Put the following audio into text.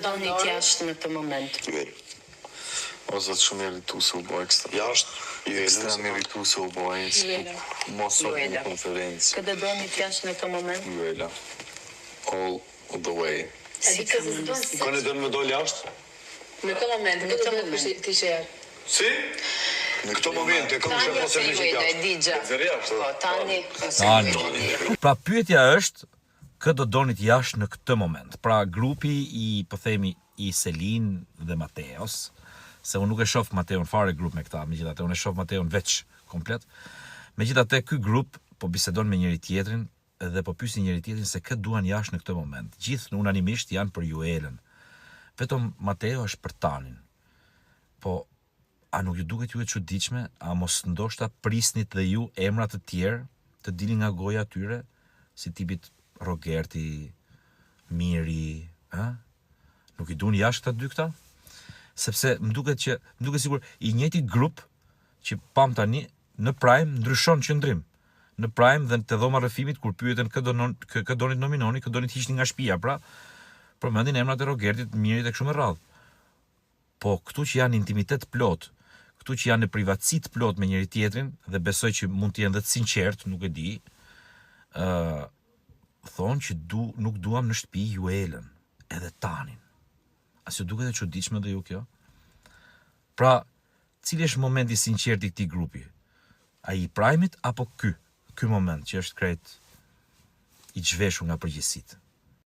Doni jashtë në këtë moment. O zot shumë irritu se u bo ekstra. Jashtë, Ekstrem irritu se u bo mos o në konferencë. Këtë doni jashtë në këtë moment. Juela. All the way. Kënë dënë me dole jashtë? Në këtë moment, këtë do të ishe jashtë. Si? Në këto momente, këmë shë posë në Digja. Po, tani. Pra pyetja është, këtë do donit jashtë në këtë moment. Pra grupi i, po themi, i Selin dhe Mateos, se unë nuk e shoh Mateon fare grup me këta, megjithatë unë e shoh Mateon veç komplet. Megjithatë ky grup po bisedon me njëri tjetrin dhe po pyesin njëri tjetrin se kë duan jashtë në këtë moment. Gjithë unanimisht janë për Juelën. Vetëm Mateo është për Tanin. Po a nuk ju duket ju e çuditshme, a mos ndoshta prisnit dhe ju emra të tjerë të dilin nga goja tyre, si tipit Rogerti, Miri, Nuk i duan jashtë këta dy këta? Sepse më duket sigur i njëjti grup që pam tani në Prime ndryshon qëndrim. Në Prime dhe te dhoma rrëfimit kur pyeten kë donit nominoni, kë donit hiqni nga shtëpia, pra përmendin emrat e Rogertit, Mirit e kështu me radhë. Po këtu që janë intimitet plot, këtu që janë në privatësi të plot me njëri tjetrin dhe besoj që mund të jenë dhe të sinqert, nuk e di, thonë që nuk duam në shtëpi Juelën, edhe Tanin. As ju duket e çuditshme dhe ju kjo? Pra, cili është momenti sinqert i këtij grupi? Ai i Prime-it apo ky moment që është krejt i zhveshur nga përgjegjësitë?